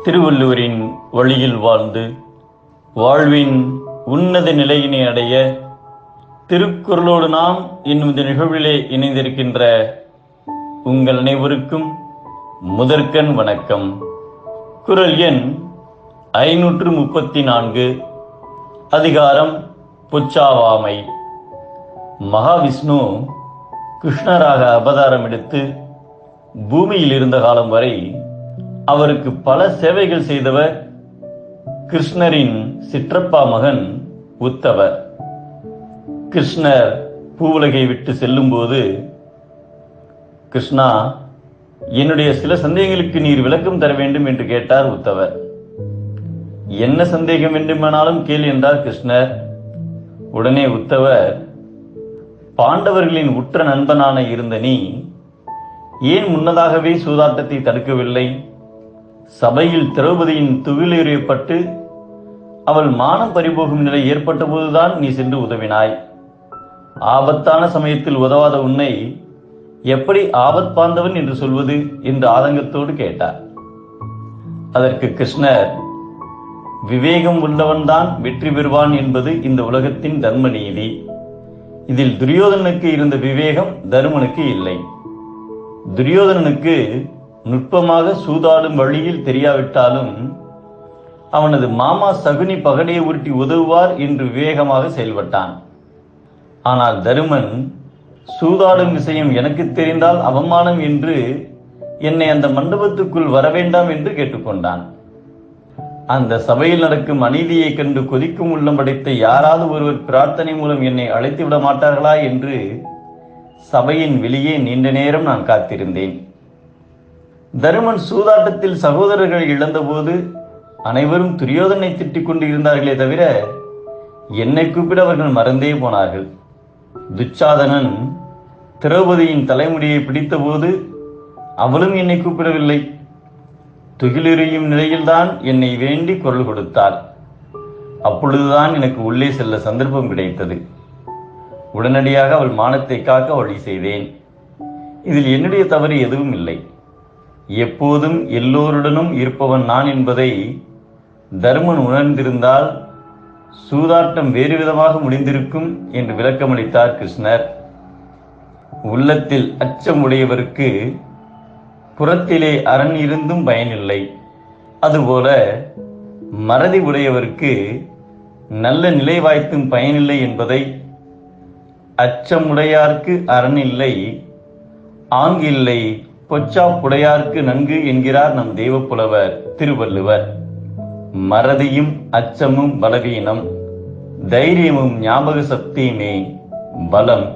திருவள்ளுவரின் வழியில் வாழ்ந்து வாழ்வின் உன்னத நிலையினை அடைய திருக்குறளோடு நாம் இன்னும் இந்த நிகழ்விலே இணைந்திருக்கின்ற உங்கள் அனைவருக்கும் முதற்கண் வணக்கம். குறள் எண் 534, அதிகாரம் பொச்சாவாமை. மகாவிஷ்ணு கிருஷ்ணராக அவதாரம் எடுத்து பூமியில் இருந்த காலம் வரை அவருக்கு பல சேவைகள் செய்தவர் கிருஷ்ணரின் சிற்றப்பா மகன் உத்தவர். கிருஷ்ணர் பூவுலகை விட்டு செல்லும் போது, கிருஷ்ணா, என்னுடைய சில சந்தேகங்களுக்கு நீர் விளக்கம் தர வேண்டும் என்று கேட்டார் உத்தவர். என்ன சந்தேகம் வேண்டுமானாலும் கேள் என்றார் கிருஷ்ணர். உடனே உத்தவர், பாண்டவர்களின் உற்ற நண்பனான இருந்த நீ ஏன் முன்னதாகவே சூதாட்டத்தை தடுக்கவில்லை? சபையில் திரௌபதியின் துகிலுரியப்பட்டு அவள் மானம் பறிபோகும் நிலை ஏற்பட்ட போதுதான் நீ சென்று உதவினாய். ஆபத்தான சமயத்தில் உதவாத உன்னை எப்படி ஆபத்பாந்தவன் என்று சொல்வது என்று ஆதங்கத்தோடு கேட்டார். அதற்கு கிருஷ்ணர், விவேகம் உள்ளவன்தான் வெற்றி பெறுவான் என்பது இந்த உலகத்தின் தர்ம நீதி. இதில் துரியோதனனுக்கு இருந்த விவேகம் தருமனுக்கு இல்லை. துரியோதனனுக்கு நுட்பமாக சூதாடும் வழியில் தெரியாவிட்டாலும் அவனது மாமா சகுனி பகடையை உருட்டி உதவுவார் என்று விவேகமாக செயல்பட்டான். ஆனால் தருமன் சூதாடும் விஷயம் எனக்கு தெரிந்தால் அவமானம் என்று என்னை அந்த மண்டபத்துக்குள் வரவேண்டாம் என்று கேட்டுக்கொண்டான். அந்த சபையில் நடக்கும் அநீதியை கண்டு கொதிக்கும் உள்ளம் படைத்த யாராவது ஒருவர் பிரார்த்தனை மூலம் என்னை அழைத்து விட மாட்டார்களா என்று சபையின் வெளியே நீண்ட நேரம் நான் காத்திருந்தேன். தருமன் சூதாட்டத்தில் சகோதரர்கள் இழந்தபோது அனைவரும் துரியோதனை திட்டிக் கொண்டு இருந்தார்களே தவிர என்னை கூப்பிட அவர்கள் மறந்தே போனார்கள். துச்சாதனன் திரௌபதியின் தலைமுடியை பிடித்தபோது அவளும் என்னை கூப்பிடவில்லை. துகிலெறியும் நிலையில்தான் என்னை வேண்டி குரல் கொடுத்தாள். அப்பொழுதுதான் எனக்கு உள்ளே செல்ல சந்தர்ப்பம் கிடைத்தது. உடனடியாக அவள் மானத்தை காக்க வழி செய்தேன். இதில் என்னுடைய தவறு எதுவும் இல்லை. எப்போதும் எல்லோருடனும் இருப்பவன் நான் என்பதை தருமன் உணர்ந்திருந்தால் சூதாட்டம் வேறு விதமாக முடிந்திருக்கும் என்று விளக்கமளித்தார் கிருஷ்ணர். உள்ளத்தில் அச்சம் உடையவருக்கு புறத்திலே அரண் இருந்தும் பயனில்லை. அதுபோல மறதி உடையவருக்கு நல்ல நிலை வாய்த்தும் பயனில்லை என்பதை அச்சமுடையார்க்கு அரண் இல்லை, ஆங்கில்லை பொச்சா புடையார்க்கு நன்கு என்கிறார் நம் தெய்வப்புலவர் திருவள்ளுவர். மறதியும் அச்சமும் பலவீனம், தைரியமும் ஞாபக சக்தியுமே பலம்.